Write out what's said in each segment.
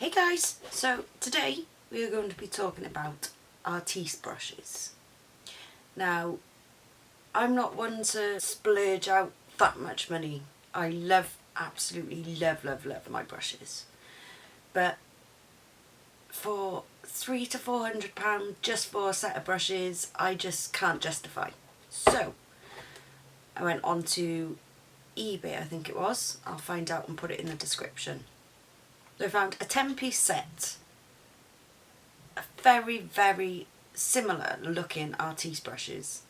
Hey guys, so today we are going to be talking about Artis brushes. Now, I'm not one to splurge out that much money. I absolutely love my brushes. But for £300 to £400 just for a set of brushes, I just can't justify. So, I went on to eBay, I think it was. I'll find out and put it in the description. So I found a 10-piece set, a very similar looking Artis brushes.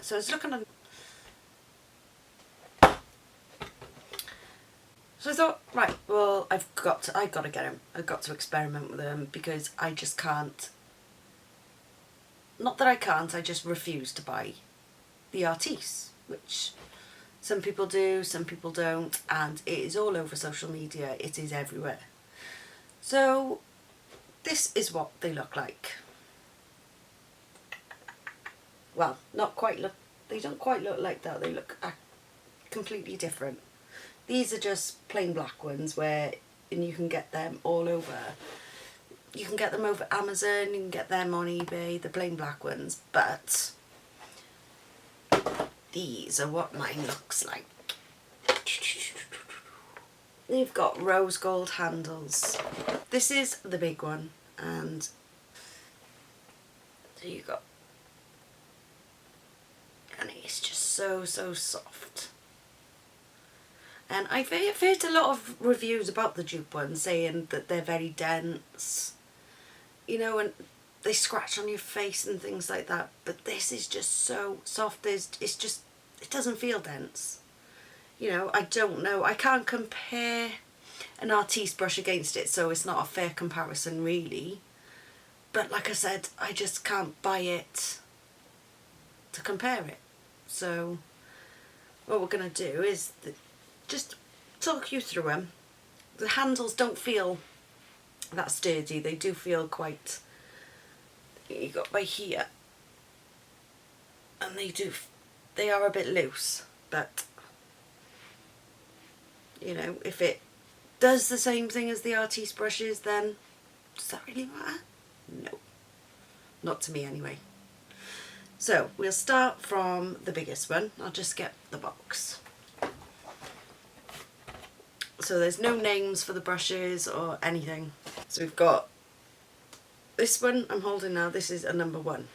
So I was looking at, so I thought, right, well, I got to get them. I've got to experiment with them because I just can't. Not that I can't, I just refuse to buy the Artis, which some people do, some people don't, and it is all over social media. It is everywhere. So this is what they look like. Well, not quite look. They don't quite look like that. They look completely different. These are just plain black ones and you can get them all over. You can get them over Amazon, you can get them on eBay, the plain black ones, but these are what mine looks like. They've got rose gold handles. This is the big one, and so you got, and it's just so soft. And I've heard a lot of reviews about the dupe ones saying that they're very dense, you know, and they scratch on your face and things like that, but this is just so soft. It doesn't feel dense. You know, I don't know, I can't compare an Artis brush against it, so it's not a fair comparison really. But like I said, I just can't buy it to compare it. So what we're going to do is just talk you through them. The handles don't feel that sturdy, they do feel quite, you got by here, and they are a bit loose, but you know, if it does the same thing as the Artis brushes, then does that really matter? No, not to me anyway. So we'll start from the biggest one. I'll just get the box. So there's no names for the brushes or anything. So we've got this one I'm holding now. This is a number 1.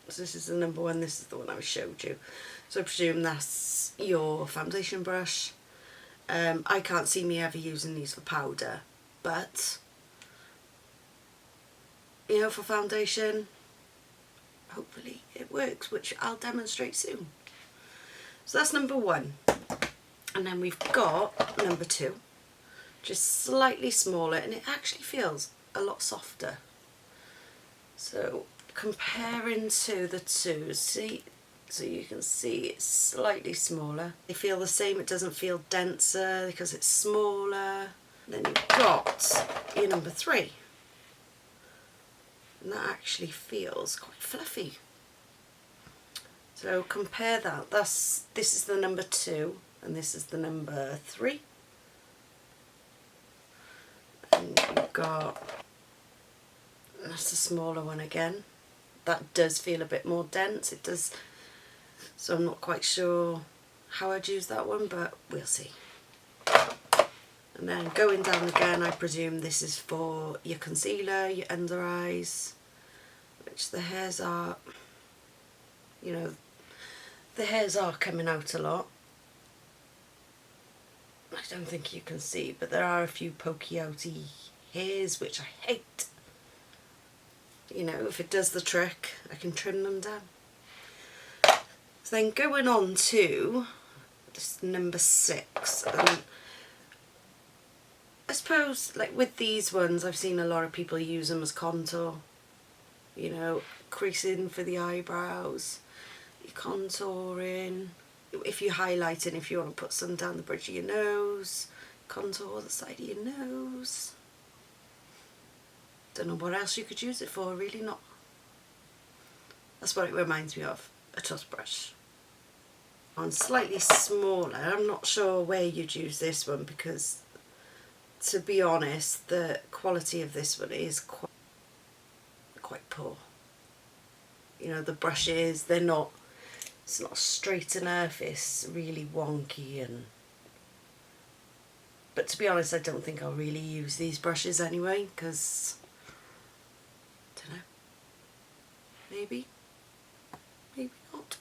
So this is the number 1, this is the one I showed you. So I presume that's your foundation brush. I can't see me ever using these for powder, but you know, for foundation, hopefully it works, which I'll demonstrate soon. So that's number 1. And then we've got number 2, just slightly smaller, and it actually feels a lot softer. So comparing to the two, so you can see it's slightly smaller. They feel the same, it doesn't feel denser because it's smaller. Then you've got your number 3. And that actually feels quite fluffy. So compare that. This is the number 2 and this is the number 3. And you've got, that's the smaller one again. That does feel a bit more dense. It does. So I'm not quite sure how I'd use that one, but we'll see. And then going down again, I presume this is for your concealer, your under eyes, which the hairs are, you know, the hairs are coming out a lot. I don't think you can see, but there are a few pokey outy hairs, which I hate. You know, if it does the trick, I can trim them down. So then going on to this number 6, I suppose like with these ones I've seen a lot of people use them as contour, you know, creasing for the eyebrows, you're contouring, if you're highlighting, if you want to put some down the bridge of your nose, contour the side of your nose. Don't know what else you could use it for, really not. That's what it reminds me of, a toothbrush. On slightly smaller, I'm not sure where you'd use this one because to be honest, the quality of this one is quite poor. You know, the brushes, they're not, it's not straight enough, it's really wonky. But to be honest, I don't think I'll really use these brushes anyway, because, I don't know, maybe not.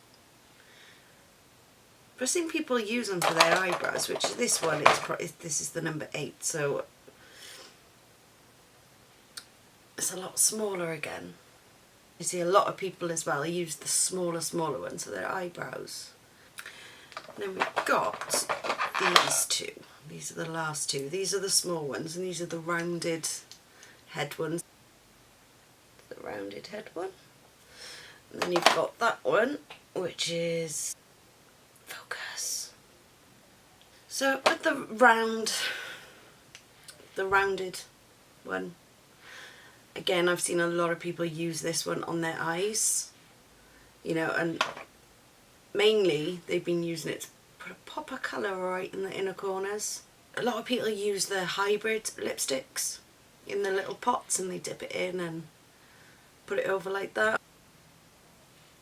But I've seen people use them for their eyebrows, which this one this is the number 8, so it's a lot smaller again. You see a lot of people as well use the smaller ones for their eyebrows. And then we've got these two. These are the last two. These are the small ones, and these are the rounded head ones. The rounded head one. And then you've got that one, which is focus. So with the rounded one, again, I've seen a lot of people use this one on their eyes, you know, and mainly they've been using it to put a pop of colour right in the inner corners. A lot of people use the hybrid lipsticks in the little pots, and they dip it in and put it over like that.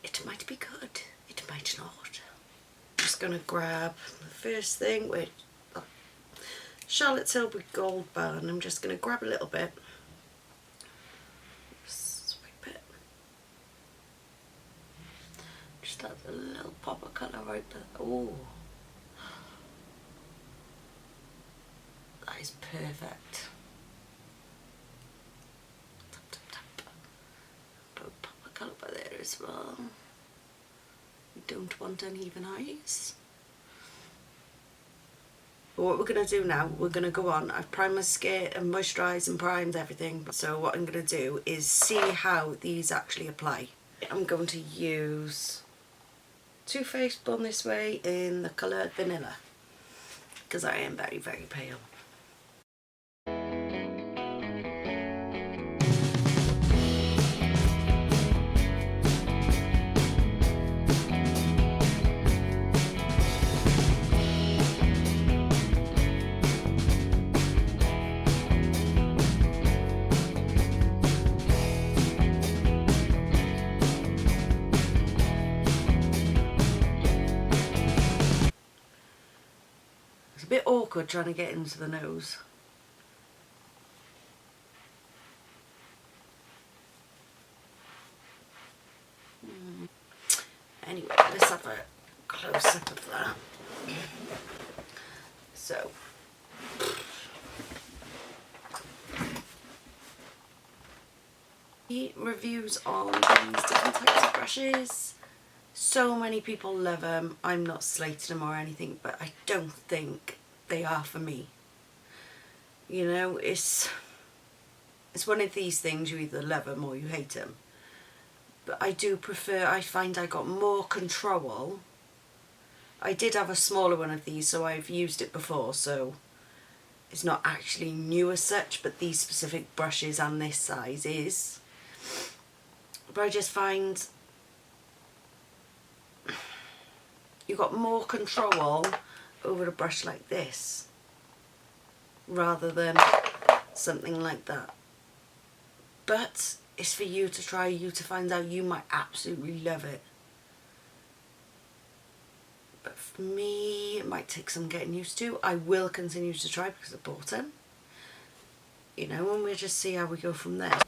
It might be good, it might not. I'm just going to grab the first thing with Charlotte's Tilbury Gold Bar, and I'm just going to grab a little bit. Swipe it. Just add a little pop of colour right there. Oh, that is perfect. Tap, tap, tap. Put a pop of colour by there as well. We don't want uneven eyes. But what we're going to do now, we're going to go on. I've primed my skin and moisturised and primed everything. So what I'm going to do is see how these actually apply. I'm going to use Too Faced Born This Way in the colour Vanilla, because I am very, very pale. It's a bit awkward trying to get into the nose. Anyway, let's have a close-up of that. So, reviews on these different types of brushes. So many people love them. I'm not slating them or anything, but I don't think they are for me. You know, it's one of these things, you either love them or you hate them. But I do prefer, I find I got more control. I did have a smaller one of these, so I've used it before, so it's not actually new as such, but these specific brushes and this size is. But I just find you got more control over a brush like this rather than something like that. But it's for you to try, you to find out. You might absolutely love it. But for me, it might take some getting used to. I will continue to try because I bought them. You know, and we'll just see how we go from there.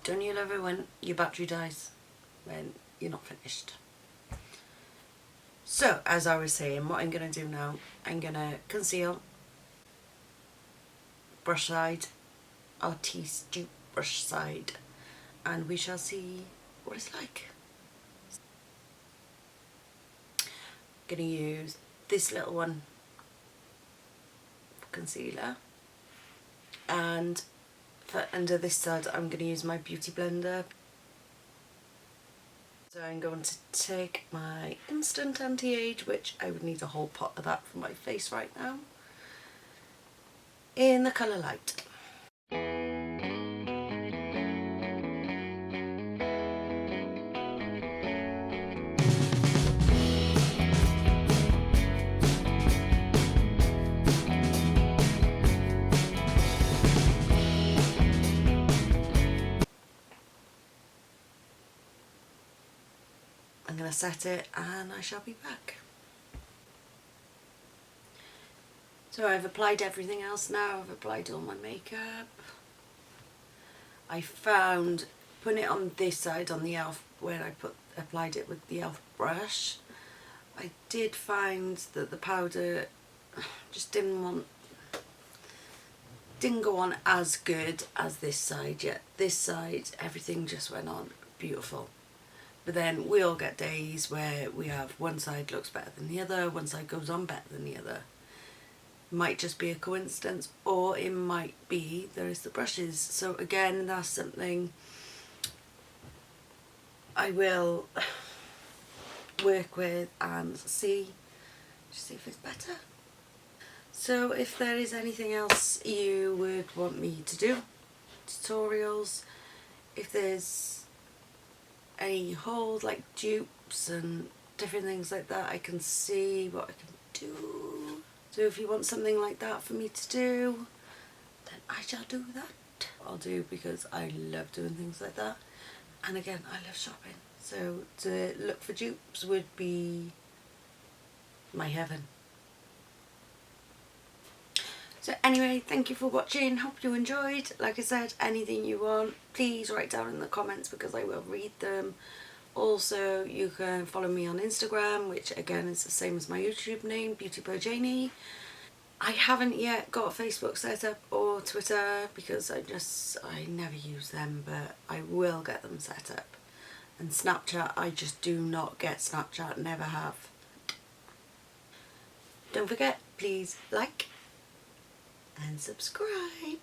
Don't you love it when your battery dies? When you're not finished? So, as I was saying, what I'm going to do now, I'm going to conceal, brush side, Artis Dupe brush side, and we shall see what it's like. I'm going to use this little one for concealer, and for under this side I'm going to use my beauty blender. So I'm going to take my Instant Anti-Age, which I would need a whole pot of that for my face right now, in the colour Light. I'm going to set it and I shall be back. So I've applied everything else now. I've applied all my makeup. I found putting it on this side, on the e.l.f. where I applied it with the e.l.f. brush, I did find that the powder just didn't go on as good as this side yet. This side, everything just went on beautiful. But then we all get days where we have one side looks better than the other, one side goes on better than the other. Might just be a coincidence, or it might be there is the brushes. So again, that's something I will work with and see if it's better. So if there is anything else you would want me to do, tutorials, if there's any hauls like dupes and different things like that, I can see what I can do. So if you want something like that for me to do, then I shall do that. I'll do, because I love doing things like that. And again, I love shopping. So to look for dupes would be my heaven. So anyway, thank you for watching. Hope you enjoyed. Like I said, anything you want, please write down in the comments because I will read them. Also, you can follow me on Instagram, which again is the same as my YouTube name, BeautyBoJanie. I haven't yet got a Facebook set up or Twitter because I never use them, but I will get them set up. And Snapchat, I just do not get Snapchat, never have. Don't forget, please like and subscribe.